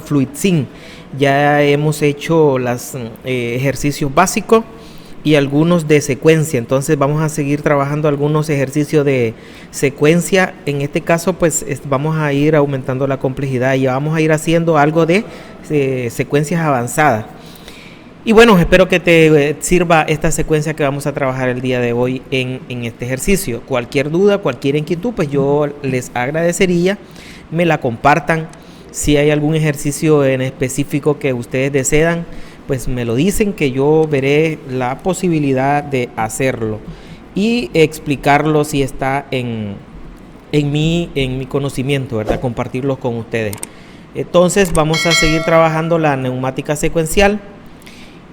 FluidSync. Ya hemos hecho los ejercicios básicos y algunos de secuencia, entonces vamos a seguir trabajando algunos ejercicios de secuencia. En este caso pues vamos a ir aumentando la complejidad y vamos a ir haciendo algo de secuencias avanzadas. Y bueno, espero que te sirva esta secuencia que vamos a trabajar el día de hoy en este ejercicio. Cualquier duda, cualquier inquietud, pues yo les agradecería me la compartan. Si hay algún ejercicio en específico que ustedes desean, pues me lo dicen, que yo veré la posibilidad de hacerlo y explicarlo si está en mi conocimiento, ¿verdad? Compartirlos con ustedes. Entonces vamos a seguir trabajando la neumática secuencial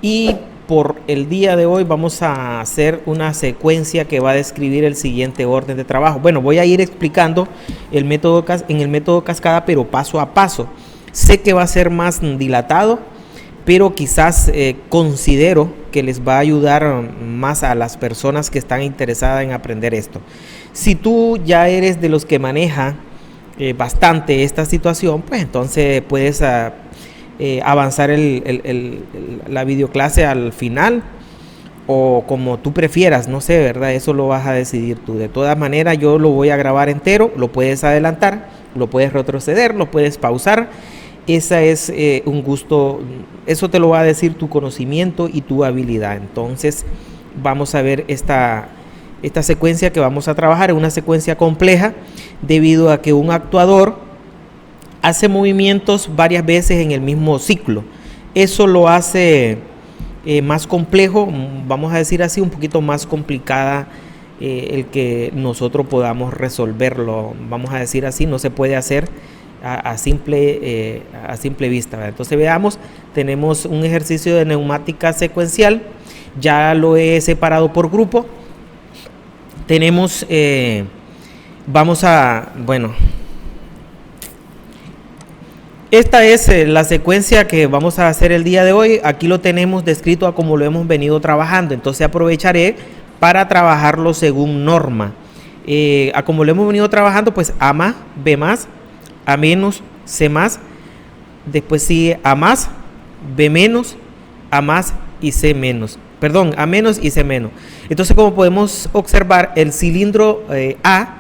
y por el día de hoy vamos a hacer una secuencia que va a describir el siguiente orden de trabajo. Bueno, voy a ir explicando el método cascada, pero paso a paso. Sé que va a ser más dilatado, pero quizás considero que les va a ayudar más a las personas que están interesadas en aprender esto. Si tú ya eres de los que maneja bastante esta situación, pues entonces puedes avanzar la videoclase al final o como tú prefieras, no sé, ¿verdad? Eso lo vas a decidir tú. De todas maneras, yo lo voy a grabar entero, lo puedes adelantar, lo puedes retroceder, lo puedes pausar. Esa es un gusto, eso te lo va a decir tu conocimiento y tu habilidad. Entonces vamos a ver esta secuencia que vamos a trabajar. Es una secuencia compleja debido a que un actuador hace movimientos varias veces en el mismo ciclo. Eso lo hace más complejo, vamos a decir así, un poquito más complicada el que nosotros podamos resolverlo. Vamos a decir así, no se puede hacer a simple vista, ¿verdad? Entonces veamos, tenemos un ejercicio de neumática secuencial, ya lo he separado por grupo. Tenemos, esta es la secuencia que vamos a hacer el día de hoy. Aquí lo tenemos descrito a como lo hemos venido trabajando, entonces aprovecharé para trabajarlo según norma. A como lo hemos venido trabajando, pues A más, B más, A menos, C más, después sigue A más, B menos, A más y C menos. Perdón, A menos y C menos. Entonces, como podemos observar, el cilindro A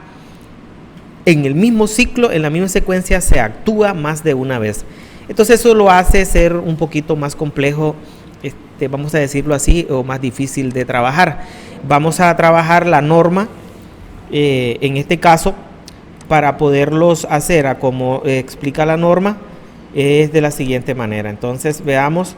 en el mismo ciclo, en la misma secuencia, se actúa más de una vez. Entonces eso lo hace ser un poquito más complejo, vamos a decirlo así, o más difícil de trabajar. Vamos a trabajar la norma, en este caso, para poderlos hacer a como explica la norma, es de la siguiente manera. Entonces veamos.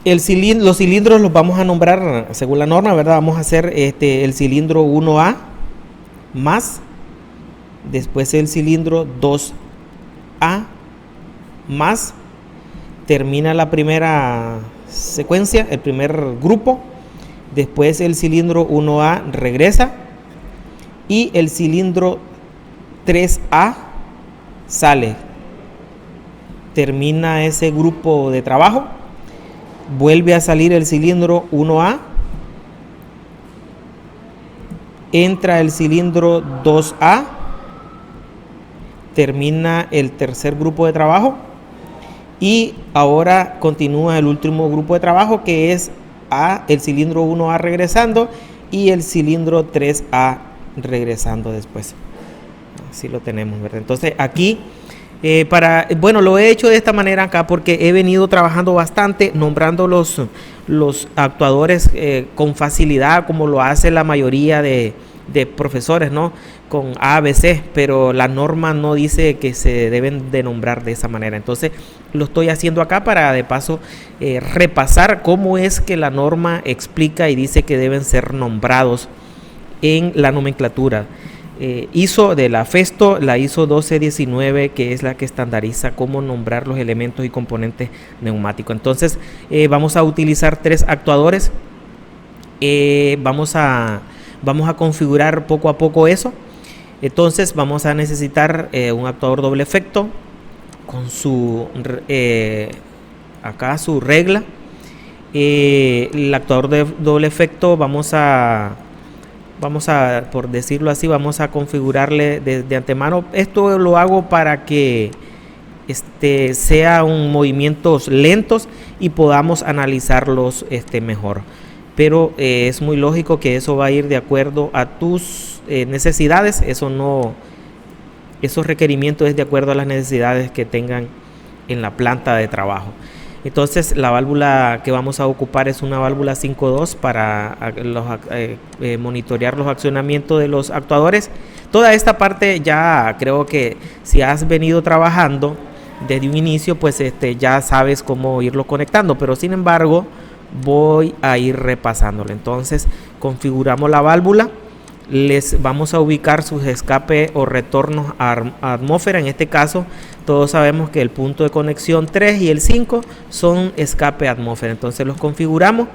Los cilindros los vamos a nombrar según la norma, ¿verdad? Vamos a hacer el cilindro 1A más, después el cilindro 2A más, termina la primera secuencia, el primer grupo, después el cilindro 1A regresa y el cilindro 3A sale, termina ese grupo de trabajo. Vuelve a salir el cilindro 1A, entra el cilindro 2A, termina el tercer grupo de trabajo y ahora continúa el último grupo de trabajo, que es el cilindro 1A regresando y el cilindro 3A regresando después. Así lo tenemos, ¿verdad? Entonces aquí lo he hecho de esta manera acá porque he venido trabajando bastante, nombrando los actuadores con facilidad, como lo hace la mayoría de profesores, ¿no? Con A, B, C, pero la norma no dice que se deben de nombrar de esa manera. Entonces lo estoy haciendo acá para de paso repasar cómo es que la norma explica y dice que deben ser nombrados en la nomenclatura. ISO de la FESTO, la ISO 1219, que es la que estandariza cómo nombrar los elementos y componentes neumáticos. Entonces vamos a utilizar 3 actuadores. Vamos a configurar poco a poco eso. Entonces vamos a necesitar un actuador doble efecto con su regla. El actuador de doble efecto vamos a, por decirlo así, vamos a configurarle de antemano. Esto lo hago para que sea un movimientos lentos y podamos analizarlos mejor. Pero es muy lógico que eso va a ir de acuerdo a tus necesidades. Esos requerimientos es de acuerdo a las necesidades que tengan en la planta de trabajo. Entonces la válvula que vamos a ocupar es una válvula 5.2 para monitorear los accionamientos de los actuadores. Toda esta parte ya creo que si has venido trabajando desde un inicio, pues ya sabes cómo irlo conectando, pero sin embargo voy a ir repasándolo. Entonces configuramos la válvula, les vamos a ubicar sus escape o retornos a atmósfera. En este caso todos sabemos que el punto de conexión 3 y el 5 son escape a atmósfera, entonces los configuramos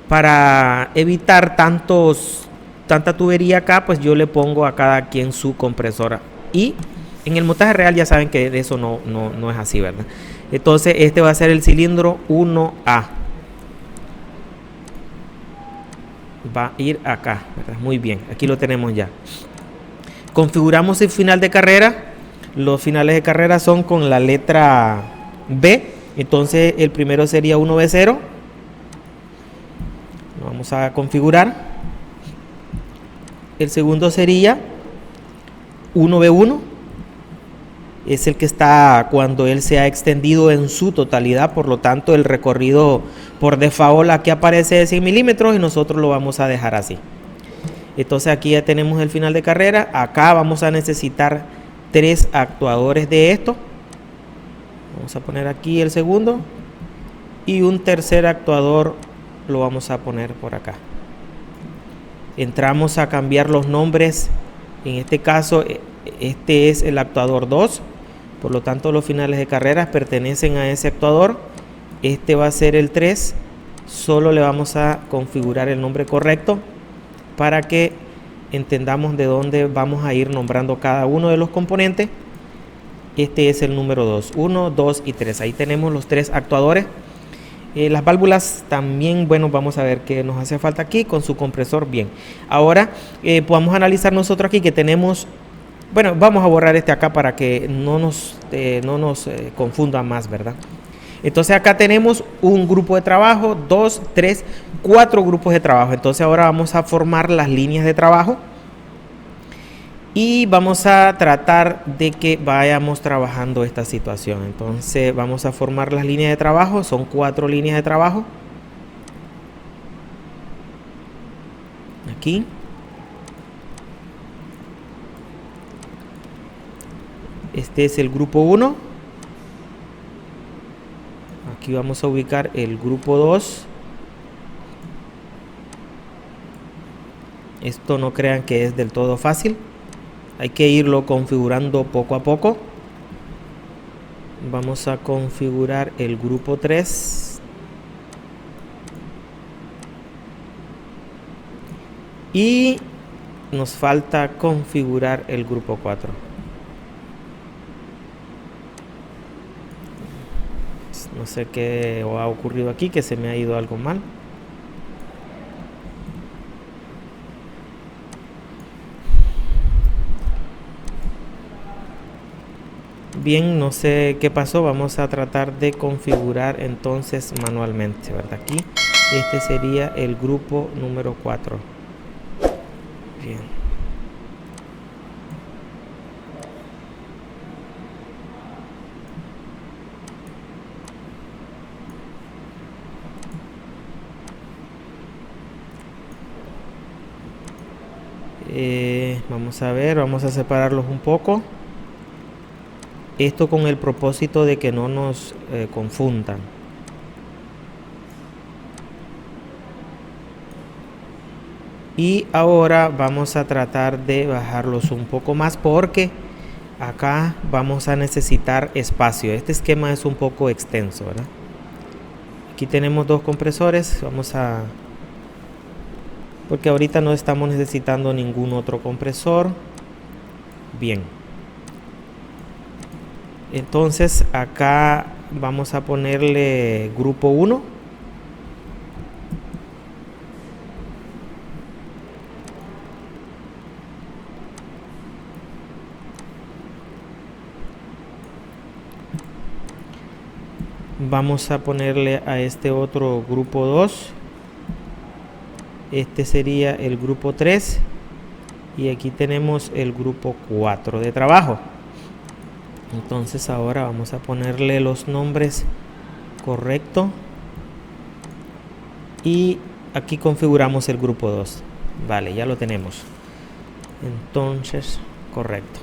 para evitar tanta tubería acá. Pues yo le pongo a cada quien su compresora, y en el montaje real ya saben que de eso no es así, ¿verdad? Entonces este va a ser el cilindro 1A, va a ir acá, ¿verdad? Muy bien, aquí lo tenemos ya. Configuramos el final de carrera. Los finales de carrera son con la letra B, entonces el primero sería 1B0. Lo vamos a configurar. El segundo sería 1B1, es el que está cuando él se ha extendido en su totalidad, por lo tanto el recorrido por default aquí aparece de 100 milímetros y nosotros lo vamos a dejar así. Entonces aquí ya tenemos el final de carrera. Acá vamos a necesitar 3 actuadores de esto. Vamos a poner aquí el segundo, y un tercer actuador lo vamos a poner por acá. Entramos a cambiar los nombres. En este caso este es el actuador 2, por lo tanto los finales de carreras pertenecen a ese actuador. Este va a ser el 3, solo le vamos a configurar el nombre correcto para que entendamos de dónde vamos a ir nombrando cada uno de los componentes. Este es el número 2, 1, 2 y 3. Ahí tenemos los 3 actuadores. Las válvulas también, bueno, vamos a ver qué nos hace falta aquí con su compresor. Bien, ahora podemos analizar nosotros aquí que tenemos, bueno, vamos a borrar este acá para que no nos confunda más, ¿verdad? Entonces acá tenemos un grupo de trabajo, 2, 3, 4 grupos de trabajo. Entonces ahora vamos a formar las líneas de trabajo y vamos a tratar de que vayamos trabajando esta situación. Entonces vamos a formar las líneas de trabajo, son 4 líneas de trabajo. Aquí. Este es el grupo 1. Aquí vamos a ubicar el grupo 2. Esto no crean que es del todo fácil. Hay que irlo configurando poco a poco. Vamos a configurar el grupo 3. Y nos falta configurar el grupo 4. No sé qué ha ocurrido aquí, que se me ha ido algo mal. Bien, no sé qué pasó. Vamos a tratar de configurar entonces manualmente, ¿verdad? Aquí este sería el grupo número 4. Bien. Vamos a ver, vamos a separarlos un poco. Esto con el propósito de que no nos confundan. Y ahora vamos a tratar de bajarlos un poco más porque acá vamos a necesitar espacio. Este esquema es un poco extenso, ¿verdad? Aquí tenemos 2 compresores. Vamos a... porque ahorita no estamos necesitando ningún otro compresor. Bien. Entonces acá vamos a ponerle grupo 1. Vamos a ponerle a este otro grupo 2. Este sería el grupo 3. Y aquí tenemos el grupo 4 de trabajo. Entonces ahora vamos a ponerle los nombres correctos. Y aquí configuramos el grupo 2. Vale, ya lo tenemos. Entonces, correcto.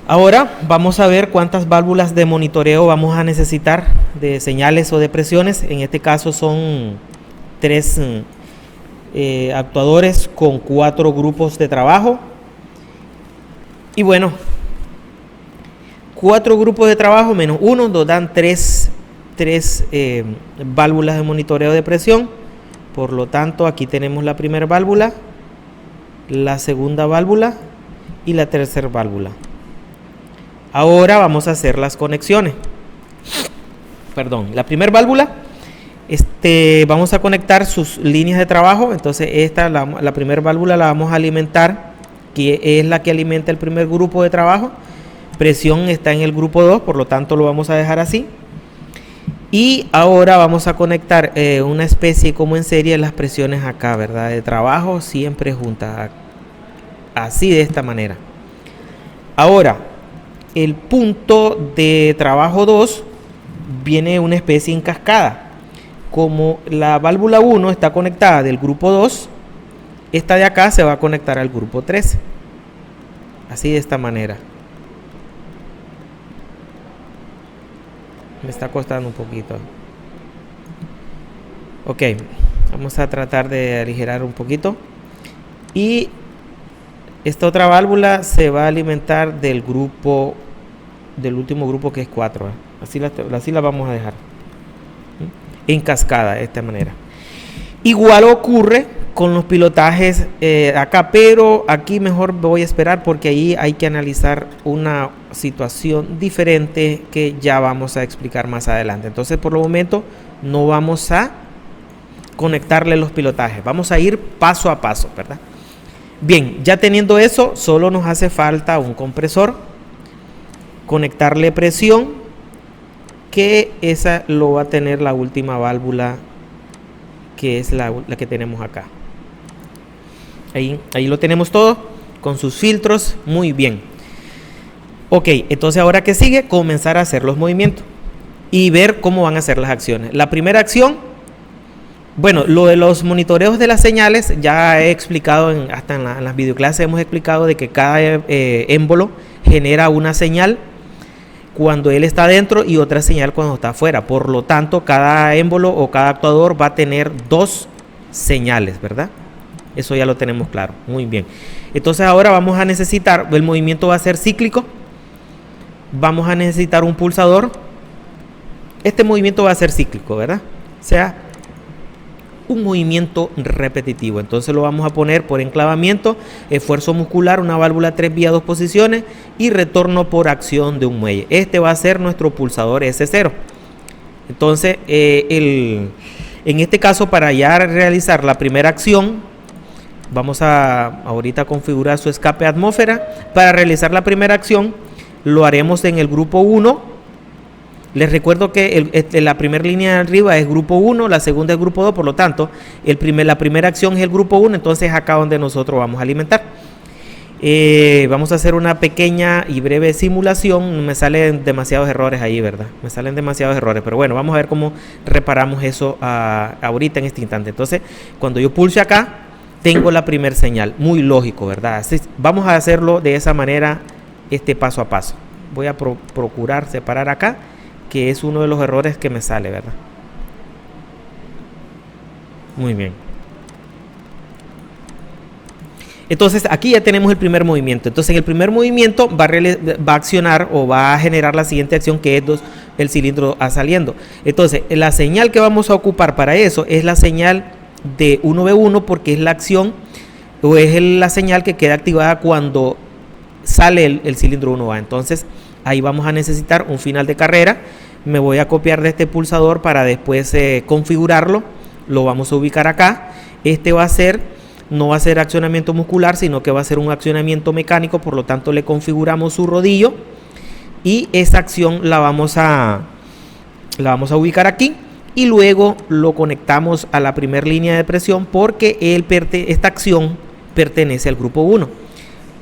Ahora vamos a ver cuántas válvulas de monitoreo vamos a necesitar de señales o de presiones. En este caso son 3 actuadores con 4 grupos de trabajo. Y bueno, 4 grupos de trabajo menos 1 nos dan 3 válvulas de monitoreo de presión. Por lo tanto, aquí tenemos la primera válvula, la segunda válvula y la tercera válvula. Ahora vamos a hacer las conexiones. Perdón, la primera válvula, vamos a conectar sus líneas de trabajo. Entonces la primera válvula la vamos a alimentar, que es la que alimenta el primer grupo de trabajo. Presión está en el grupo 2, por lo tanto lo vamos a dejar así. Y ahora vamos a conectar una especie como en serie de las presiones acá, ¿verdad? De trabajo siempre juntas, así de esta manera. Ahora, el punto de trabajo 2 viene una especie en cascada. Como la válvula 1 está conectada del grupo 2, esta de acá se va a conectar al grupo 3. Así de esta manera. Me está costando un poquito. Ok, vamos a tratar de aligerar un poquito. Y esta otra válvula se va a alimentar del último grupo, que es 4. Así la vamos a dejar en cascada de esta manera. Igual ocurre con los pilotajes acá, pero aquí mejor voy a esperar porque ahí hay que analizar una situación diferente que ya vamos a explicar más adelante. Entonces, por el momento no vamos a conectarle los pilotajes, vamos a ir paso a paso, ¿verdad? Bien, ya teniendo eso, solo nos hace falta un compresor, conectarle presión, que esa lo va a tener la última válvula, que es la que tenemos acá. Ahí lo tenemos todo con sus filtros, muy bien. Ok, entonces ahora que sigue, comenzar a hacer los movimientos y ver cómo van a ser las acciones. La primera acción, bueno, lo de los monitoreos de las señales ya he explicado, hasta en las videoclases hemos explicado de que cada émbolo genera una señal cuando él está dentro y otra señal cuando está afuera. Por lo tanto, cada émbolo o cada actuador va a tener 2 señales, ¿verdad? Eso ya lo tenemos claro. Muy bien. Entonces ahora vamos a necesitar, el movimiento va a ser cíclico. Vamos a necesitar un pulsador. Este movimiento va a ser cíclico, ¿verdad? O sea, un movimiento repetitivo. Entonces lo vamos a poner por enclavamiento, esfuerzo muscular, una válvula 3 vías 2 posiciones y retorno por acción de un muelle. Este va a ser nuestro pulsador S0. Entonces, en este caso, para ya realizar la primera acción, vamos a ahorita configurar su escape atmósfera. Para realizar la primera acción, lo haremos en el grupo 1. Les recuerdo que la primera línea de arriba es grupo 1, la segunda es grupo 2, por lo tanto, la primera acción es el grupo 1, entonces es acá donde nosotros vamos a alimentar. Vamos a hacer una pequeña y breve simulación. Me salen demasiados errores ahí, ¿verdad? Me salen demasiados errores, pero bueno, vamos a ver cómo reparamos eso ahorita en este instante. Entonces, cuando yo pulse acá, tengo la primera señal. Muy lógico, ¿verdad? Así, vamos a hacerlo de esa manera, paso a paso. Voy a procurar separar acá, que es uno de los errores que me sale, ¿verdad? Muy bien. Entonces aquí ya tenemos el primer movimiento. Entonces en el primer movimiento va a accionar o va a generar la siguiente acción, que es el cilindro A saliendo. Entonces la señal que vamos a ocupar para eso es la señal de 1V1, porque es la acción o es la señal que queda activada cuando sale el cilindro 1A. Entonces ahí vamos a necesitar un final de carrera. Me voy a copiar de este pulsador para después configurarlo. Lo vamos a ubicar acá. No va a ser accionamiento muscular, sino que va a ser un accionamiento mecánico. Por lo tanto, le configuramos su rodillo y esa acción la vamos a ubicar aquí y luego lo conectamos a la primera línea de presión porque esta acción pertenece al grupo 1.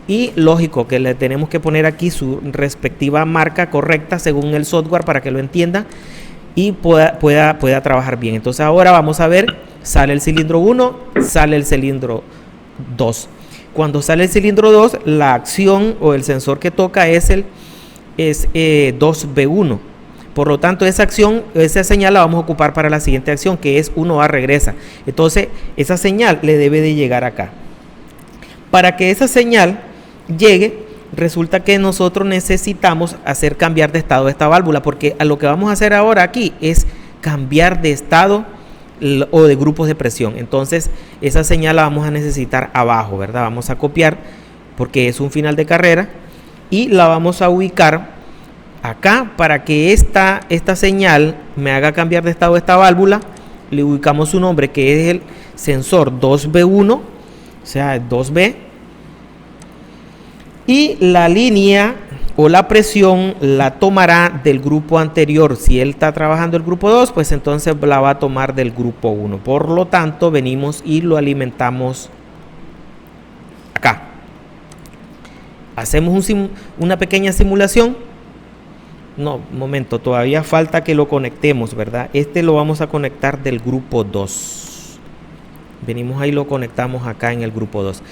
Y lógico que le tenemos que poner aquí su respectiva marca correcta según el software para que lo entienda y pueda trabajar bien. Entonces ahora vamos a ver, sale el cilindro 1, sale el cilindro 2. Cuando sale el cilindro 2, la acción o el sensor que toca es 2B1. Por lo tanto, esa señal la vamos a ocupar para la siguiente acción, que es 1A regresa. Entonces, esa señal le debe de llegar acá. Para que esa señal llegue, resulta que nosotros necesitamos hacer cambiar de estado esta válvula, porque a lo que vamos a hacer ahora aquí es cambiar de estado o de grupos de presión. Entonces, esa señal la vamos a necesitar abajo, ¿verdad? Vamos a copiar porque es un final de carrera y la vamos a ubicar acá para que esta señal me haga cambiar de estado esta válvula. Le ubicamos su nombre, que es el sensor 2B1, o sea, 2B, y la línea o la presión la tomará del grupo anterior. Si él está trabajando el grupo 2, pues entonces la va a tomar del grupo 1. Por lo tanto, venimos y lo alimentamos acá. Hacemos una pequeña simulación. No, momento, todavía falta que lo conectemos, ¿verdad? Este lo vamos a conectar del grupo 2. Venimos ahí, lo conectamos acá en el grupo 2.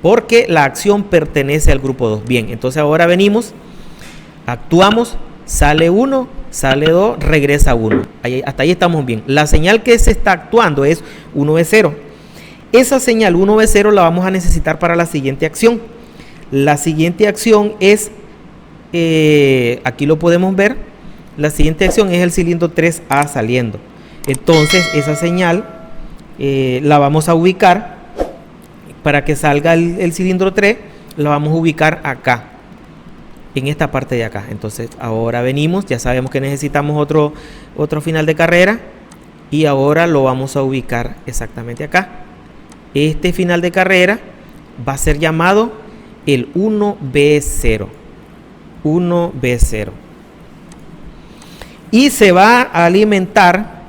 Porque la acción pertenece al grupo 2. Bien, entonces ahora venimos, actuamos, sale 1, sale 2, regresa 1. Hasta ahí estamos bien. La señal que se está actuando es 1B0. Esa señal 1B0 la vamos a necesitar para la siguiente acción. La siguiente acción es, aquí lo podemos ver, la siguiente acción es el cilindro 3A saliendo. Entonces esa señal la vamos a ubicar. Para que salga el cilindro 3, lo vamos a ubicar acá, en esta parte de acá. Entonces ahora venimos, ya sabemos que necesitamos otro final de carrera y ahora lo vamos a ubicar exactamente acá. Este final de carrera va a ser llamado el 1B0. 1B0. Y se va a alimentar.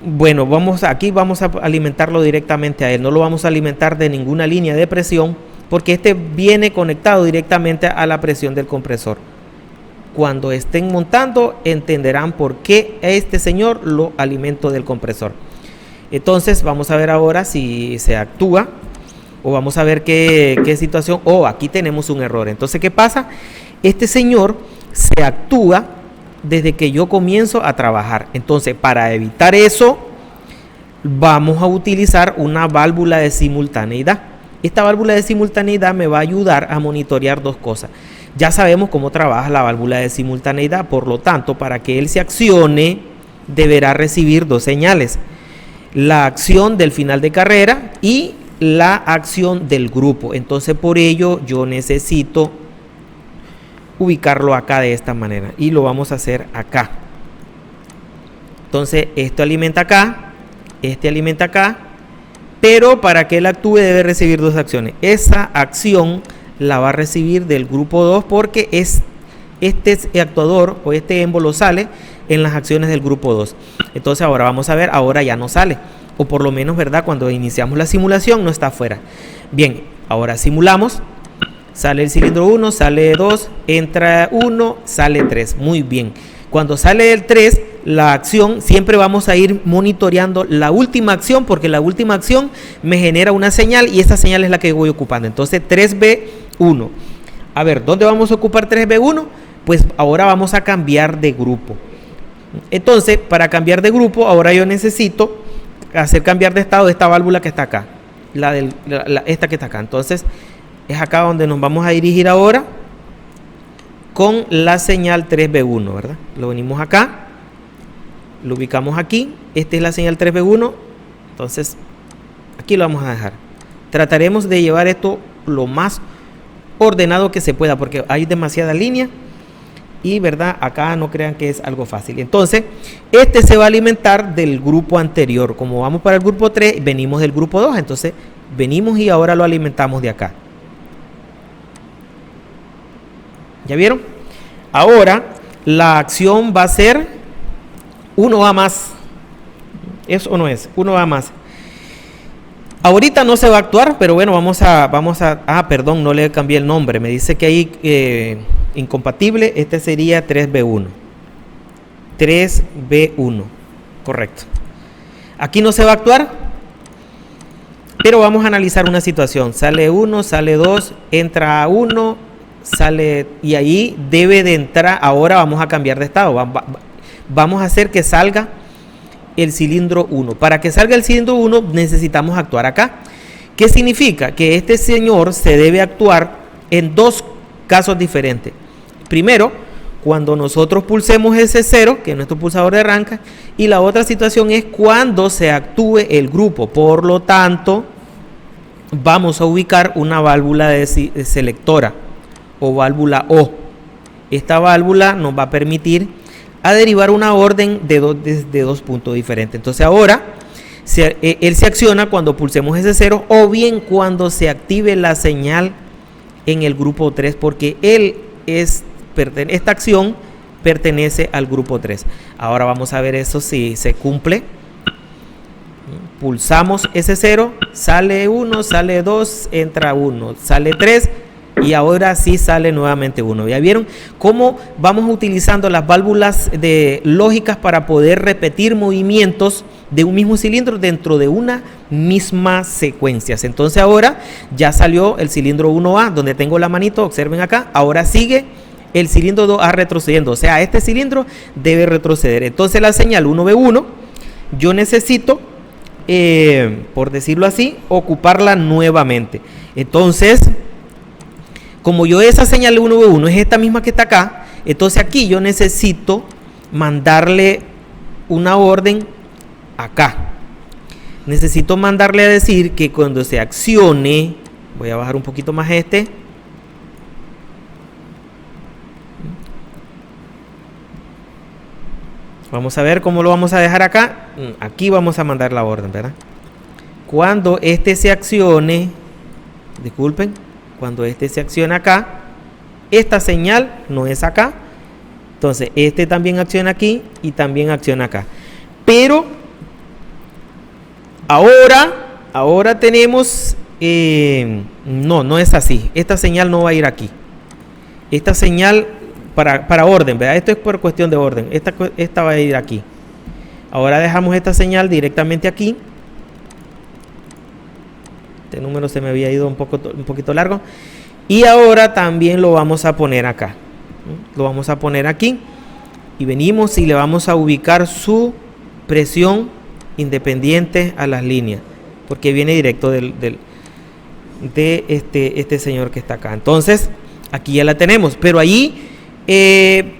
Bueno, aquí vamos a alimentarlo directamente a él. No lo vamos a alimentar de ninguna línea de presión porque este viene conectado directamente a la presión del compresor. Cuando estén montando entenderán por qué este señor lo alimento del compresor. Entonces vamos a ver ahora si se actúa o vamos a ver qué situación. Aquí tenemos un error. Entonces, ¿qué pasa? Este señor se actúa desde que yo comienzo a trabajar. Entonces, para evitar eso, vamos a utilizar una válvula de simultaneidad. Esta válvula de simultaneidad me va a ayudar a monitorear dos cosas. Ya sabemos cómo trabaja la válvula de simultaneidad, por lo tanto, para que él se accione, deberá recibir dos señales: la acción del final de carrera y la acción del grupo. Entonces, por ello, yo necesito ubicarlo acá de esta manera y lo vamos a hacer acá. Entonces esto alimenta acá, este alimenta acá, pero para que él actúe debe recibir dos acciones. Esa acción la va a recibir del grupo 2 porque este actuador o este émbolo sale en las acciones del grupo 2. Entonces ahora vamos a ver, ahora ya no sale, o por lo menos, ¿verdad? Cuando iniciamos la simulación no está afuera. Bien, ahora simulamos. Sale el cilindro 1, sale 2, entra 1, sale 3. Muy bien. Cuando sale el 3, la acción, siempre vamos a ir monitoreando la última acción, porque la última acción me genera una señal y esa señal es la que voy ocupando. Entonces 3B1. A ver, ¿dónde vamos a ocupar 3B1? Pues ahora vamos a cambiar de grupo. Entonces, para cambiar de grupo, ahora yo necesito hacer cambiar de estado de esta válvula que está acá. Esta que está acá. Entonces, es acá donde nos vamos a dirigir ahora con la señal 3B1, ¿verdad? Lo venimos acá, lo ubicamos aquí. Esta es la señal 3B1. Entonces, aquí lo vamos a dejar. Trataremos de llevar esto lo más ordenado que se pueda porque hay demasiada línea y, ¿verdad? Acá no crean que es algo fácil. Entonces, este se va a alimentar del grupo anterior. Como vamos para el grupo 3, venimos del grupo 2. Entonces, venimos y ahora lo alimentamos de acá. ¿Ya vieron? Ahora la acción va a ser 1A más. ¿Es o no es? 1A más. Ahorita no se va a actuar, pero bueno, perdón, no le cambié el nombre. Me dice que hay incompatible. Este sería 3B1. 3B1. Correcto. Aquí no se va a actuar, pero vamos a analizar una situación. Sale 1, sale 2, entra 1, sale, y ahí debe de entrar. Ahora vamos a cambiar de estado. Vamos a hacer que salga el cilindro 1. Para que salga el cilindro 1 necesitamos actuar acá. ¿Qué significa? Que este señor se debe actuar en dos casos diferentes. Primero, cuando nosotros pulsemos ese 0, que es nuestro pulsador de arranque, y la otra situación es cuando se actúe el grupo. Por lo tanto, vamos a ubicar una válvula de selectora o válvula O. Esta válvula nos va a permitir a derivar una orden de dos puntos diferentes. Entonces ahora él se acciona cuando pulsemos ese 0 o bien cuando se active la señal en el grupo 3, porque esta acción pertenece al grupo 3. Ahora vamos a ver eso si se cumple. Pulsamos ese 0, sale 1, sale 2, entra 1, sale 3 y ahora sí sale nuevamente 1. ¿Ya vieron cómo vamos utilizando las válvulas lógicas para poder repetir movimientos de un mismo cilindro dentro de una misma secuencia? Entonces ahora ya salió el cilindro 1A, donde tengo la manito, observen acá. Ahora sigue el cilindro 2A retrocediendo, o sea, este cilindro debe retroceder. Entonces la señal 1B1, yo necesito, por decirlo así, ocuparla nuevamente. Entonces, como yo esa señal 1B1 es esta misma que está acá, entonces aquí yo necesito mandarle una orden acá. Necesito mandarle a decir que cuando se accione, voy a bajar un poquito más Vamos a ver cómo lo vamos a dejar acá. Aquí vamos a mandar la orden, ¿verdad? Cuando este se accione, disculpen, cuando este se acciona acá, esta señal no es acá. Entonces, este también acciona aquí y también acciona acá. Pero ahora tenemos, no es así. Esta señal no va a ir aquí. Esta señal para orden, ¿verdad? Esto es por cuestión de orden. Esta va a ir aquí. Ahora dejamos esta señal directamente aquí. Este número se me había ido un poquito largo. Y ahora también lo vamos a poner acá. Lo vamos a poner aquí. Y venimos y le vamos a ubicar su presión independiente a las líneas. Porque viene directo de este señor que está acá. Entonces, aquí ya la tenemos. Pero ahí,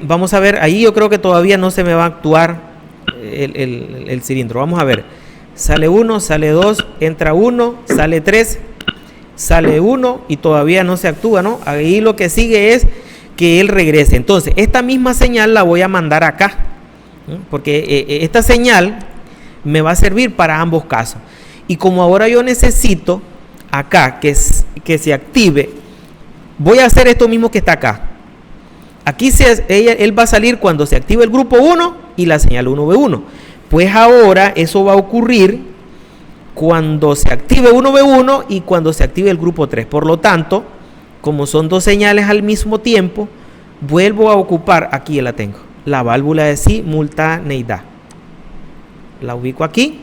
vamos a ver, ahí yo creo que todavía no se me va a actuar el cilindro. Vamos a ver. Sale 1, sale 2, entra 1, sale 3, sale 1 y todavía no se actúa, ¿no? Ahí lo que sigue es que él regrese. Entonces, esta misma señal la voy a mandar acá, ¿no? Porque esta señal me va a servir para ambos casos. Y como ahora yo necesito acá que se active, voy a hacer esto mismo que está acá. Aquí él va a salir cuando se active el grupo 1 y la señal 1B1. Pues ahora eso va a ocurrir cuando se active 1B1 y cuando se active el grupo 3. Por lo tanto, como son dos señales al mismo tiempo, vuelvo a ocupar, aquí la tengo, la válvula de simultaneidad. La ubico aquí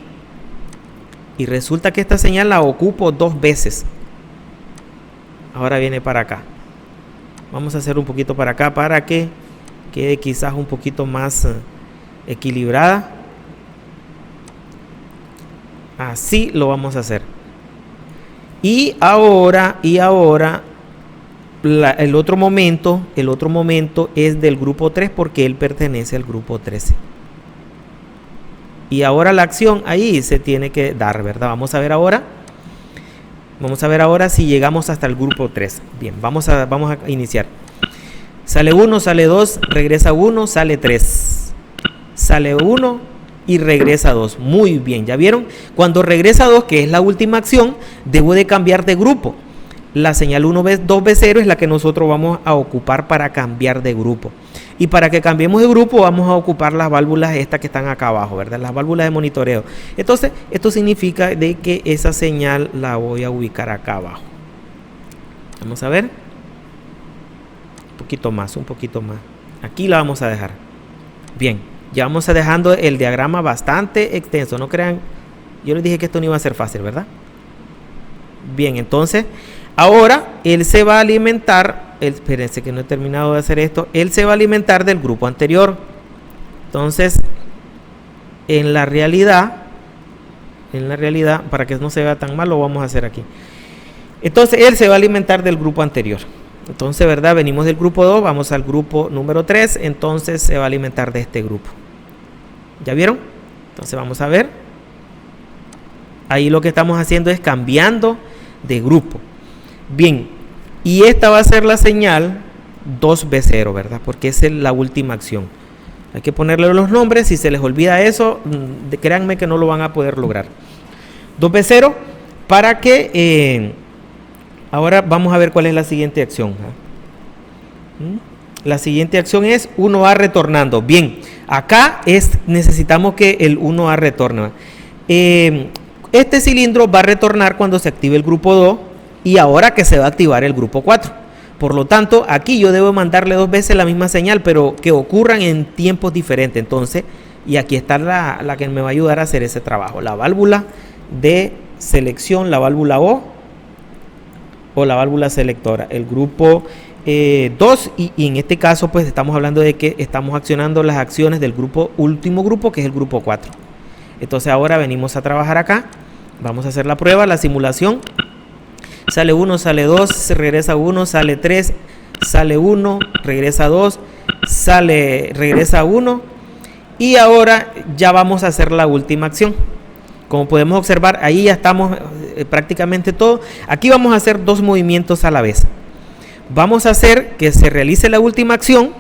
y resulta que esta señal la ocupo dos veces. Ahora viene para acá. Vamos a hacer un poquito para acá para que quede quizás un poquito más equilibrada. Así lo vamos a hacer. Y ahora el otro momento es del grupo 3 porque él pertenece al grupo 13. Y ahora la acción ahí se tiene que dar, ¿verdad? Vamos a ver ahora si llegamos hasta el grupo 3. Bien, vamos a iniciar. Sale 1, sale 2, regresa 1, sale 3. Sale 1 y regresa 2. Muy bien, ¿ya vieron? Cuando regresa 2, que es la última acción, debo de cambiar de grupo. La señal 2B0 es la que nosotros vamos a ocupar para cambiar de grupo. Y para que cambiemos de grupo vamos a ocupar las válvulas estas que están acá abajo, ¿verdad? Las válvulas de monitoreo. Entonces, esto significa de que esa señal la voy a ubicar acá abajo. Vamos a ver. Un poquito más. Aquí la vamos a dejar. Bien, ya vamos a dejando el diagrama bastante extenso. No crean, yo les dije que esto no iba a ser fácil, ¿verdad? Bien, entonces, ahora él se va a alimentar. Espérense que no he terminado de hacer esto. Él se va a alimentar del grupo anterior. Entonces, en la realidad, para que no se vea tan mal, lo vamos a hacer aquí. Entonces, él se va a alimentar del grupo anterior. Entonces, ¿verdad? Venimos del grupo 2, vamos al grupo número 3. Entonces, se va a alimentar de este grupo. ¿Ya vieron? Entonces, vamos a ver. Ahí lo que estamos haciendo es cambiando de grupo. Bien. Y esta va a ser la señal 2B0, ¿verdad? Porque es la última acción. Hay que ponerle los nombres. Si se les olvida eso, créanme que no lo van a poder lograr. 2B0 para que... ahora vamos a ver cuál es la siguiente acción. La siguiente acción es 1A retornando. Bien, acá necesitamos que el 1A retorne. Este cilindro va a retornar cuando se active el grupo 2. Y ahora que se va a activar el grupo 4. Por lo tanto, aquí yo debo mandarle 2 veces la misma señal, pero que ocurran en tiempos diferentes. Entonces, y aquí está la que me va a ayudar a hacer ese trabajo. La válvula de selección, la válvula O la válvula selectora. El grupo 2 y en este caso pues estamos hablando de que estamos accionando las acciones del último grupo, que es el grupo 4. Entonces ahora venimos a trabajar acá. Vamos a hacer la prueba, la simulación. Sale 1, sale 2, regresa 1, sale 3, sale 1, regresa 2, regresa 1. Y ahora ya vamos a hacer la última acción. Como podemos observar, ahí ya estamos prácticamente todo. Aquí vamos a hacer 2 movimientos a la vez. Vamos a hacer que se realice la última acción.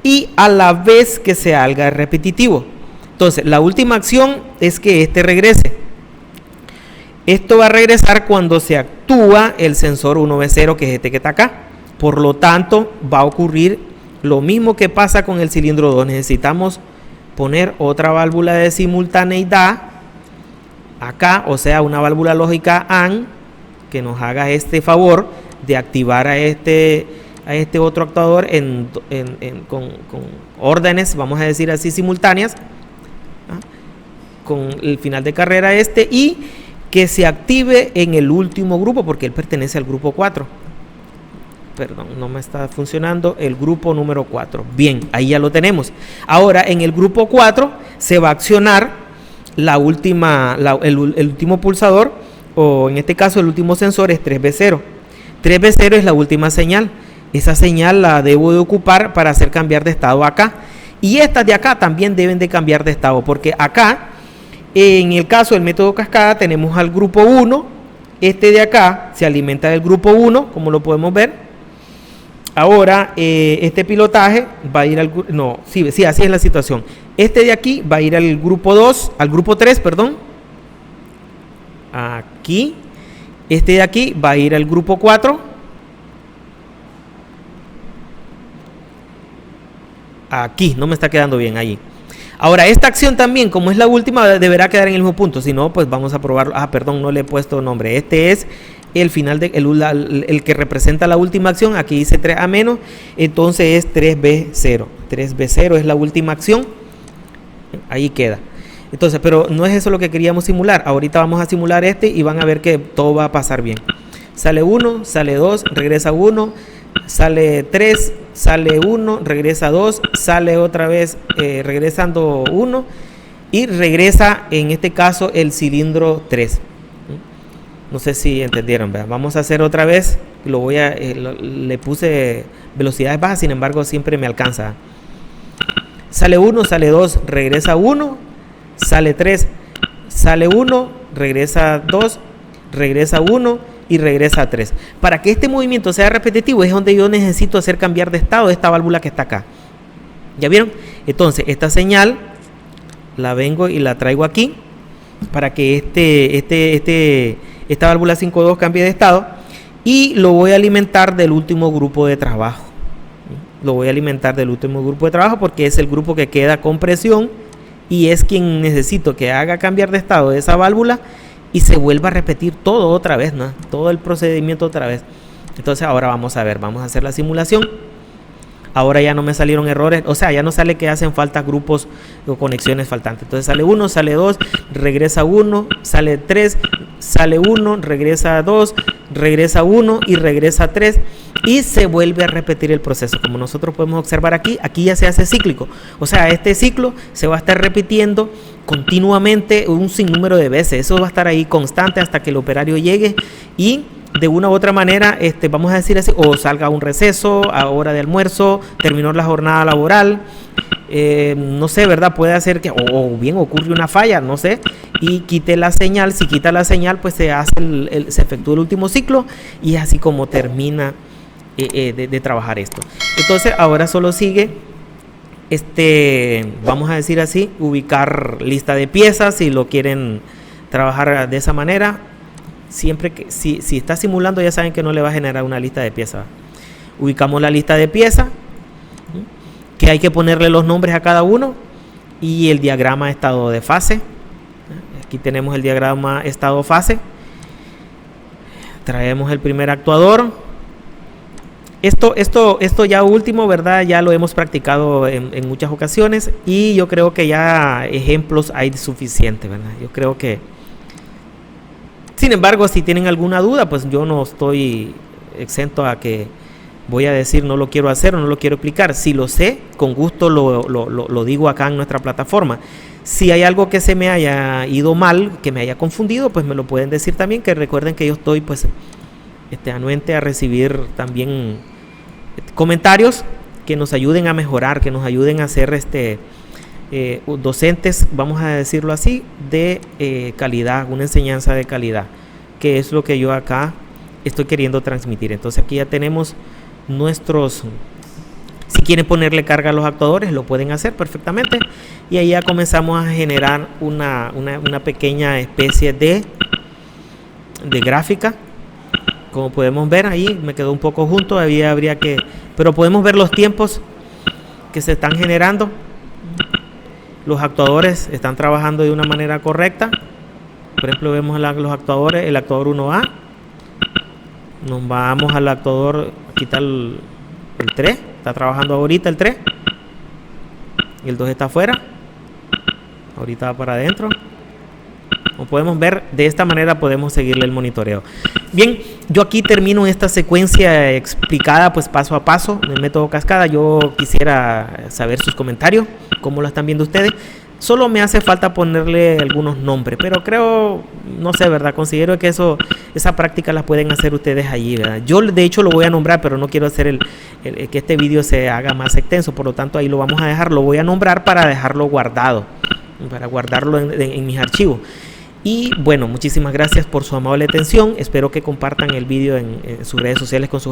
Y a la vez que se haga repetitivo. Entonces, la última acción es que este regrese. Esto va a regresar cuando se actúa el sensor 1B0, que es este que está acá. Por lo tanto, va a ocurrir lo mismo que pasa con el cilindro 2. Necesitamos poner otra válvula de simultaneidad acá, o sea, una válvula lógica AND que nos haga este favor de activar a este otro actuador con órdenes, vamos a decir así, simultáneas, con el final de carrera y que se active en el último grupo, porque él pertenece al grupo 4. Perdón, no me está funcionando el grupo número 4. Bien, ahí ya lo tenemos. Ahora en el grupo 4 se va a accionar el último pulsador, o en este caso el último sensor es 3B0. 3B0 es la última señal. Esa señal la debo de ocupar para hacer cambiar de estado acá. Y estas de acá también deben de cambiar de estado, porque acá, en el caso del método cascada, tenemos al grupo 1. Este de acá se alimenta del grupo 1, como lo podemos ver. Ahora, este pilotaje va a ir al... No, sí, así es la situación. Este de aquí va a ir al grupo 2, al grupo 3, perdón. Aquí. Este de aquí va a ir al grupo 4. Aquí, no me está quedando bien allí. Ahora, esta acción también, como es la última, deberá quedar en el mismo punto. Si no, pues vamos a probarlo. Perdón, no le he puesto nombre. Este es el final, el que representa la última acción. Aquí dice 3A menos, entonces es 3B0. 3B0 es la última acción. Ahí queda. Entonces, pero no es eso lo que queríamos simular. Ahorita vamos a simular y van a ver que todo va a pasar bien. Sale 1, sale 2, regresa 1, sale 3, sale 1, regresa 2, sale otra vez regresando 1 y regresa en este caso el cilindro 3. No sé si entendieron, ¿verdad? Vamos a hacer otra vez. Le puse velocidades bajas, sin embargo siempre me alcanza. Sale 1, sale 2, regresa 1, sale 3, sale 1, regresa 2, regresa 1 y regresa 3. Para que este movimiento sea repetitivo es donde yo necesito hacer cambiar de estado esta válvula que está acá. ¿Ya vieron? Entonces esta señal la vengo y la traigo aquí. para que esta válvula 5.2 cambie de estado, y lo voy a alimentar del último grupo de trabajo. Lo voy a alimentar del último grupo de trabajo porque es el grupo que queda con presión y es quien necesito que haga cambiar de estado de esa válvula y se vuelva a repetir todo otra vez, ¿no? Todo el procedimiento otra vez. Entonces ahora vamos a ver, vamos a hacer la simulación. Ahora ya no me salieron errores, o sea, ya no sale que hacen falta grupos o conexiones faltantes. Entonces sale 1, sale 2, regresa 1, sale 3, sale 1, regresa 2, regresa 1 y regresa 3 y se vuelve a repetir el proceso. Como nosotros podemos observar aquí ya se hace cíclico. O sea, este ciclo se va a estar repitiendo continuamente un sinnúmero de veces. Eso va a estar ahí constante hasta que el operario llegue y de una u otra manera, vamos a decir así, o salga a un receso, a hora de almuerzo, terminó la jornada laboral, no sé, ¿verdad? Puede hacer que, o bien ocurre una falla, no sé, y quite la señal. Si quita la señal, pues se hace se efectúa el último ciclo y es así como termina de trabajar esto. Entonces, ahora solo sigue, vamos a decir así, ubicar lista de piezas si lo quieren trabajar de esa manera. Siempre que si está simulando, ya saben que no le va a generar una lista de piezas. Ubicamos la lista de piezas, que hay que ponerle los nombres a cada uno y el diagrama estado de fase. Aquí tenemos el diagrama estado fase. Traemos el primer actuador. Esto ya último, ¿verdad? Ya lo hemos practicado en muchas ocasiones y yo creo que ya ejemplos hay suficientes, ¿verdad? Yo creo que, sin embargo, si tienen alguna duda, pues yo no estoy exento a que voy a decir no lo quiero hacer o no lo quiero explicar. Si lo sé, con gusto lo digo acá en nuestra plataforma. Si hay algo que se me haya ido mal, que me haya confundido, pues me lo pueden decir también, que recuerden que yo estoy pues anuente a recibir también comentarios que nos ayuden a mejorar, que nos ayuden a ser docentes, vamos a decirlo así, de calidad, una enseñanza de calidad, que es lo que yo acá estoy queriendo transmitir. Entonces aquí ya tenemos nuestros, si quieren ponerle carga a los actuadores, lo pueden hacer perfectamente, y ahí ya comenzamos a generar una pequeña especie de gráfica. Como podemos ver ahí, me quedó un poco junto, habría que, pero podemos ver los tiempos que se están generando. Los actuadores están trabajando de una manera correcta. Por ejemplo, vemos los actuadores, el actuador 1A. Nos vamos al actuador, aquí está el 3, está trabajando ahorita el 3. Y el 2 está afuera. Ahorita va para adentro. Como podemos ver, de esta manera podemos seguirle el monitoreo. Bien, yo aquí termino esta secuencia explicada pues paso a paso, en el método cascada. Yo quisiera saber sus comentarios, cómo lo están viendo ustedes. Solo me hace falta ponerle algunos nombres, pero creo, no sé, ¿verdad? Considero que esa práctica la pueden hacer ustedes allí, ¿verdad? Yo de hecho lo voy a nombrar, pero no quiero hacer que este vídeo se haga más extenso, por lo tanto ahí lo vamos a dejar, lo voy a nombrar para dejarlo guardado, para guardarlo en mis archivos. Y bueno, muchísimas gracias por su amable atención. Espero que compartan el vídeo en sus redes sociales con sus amigos.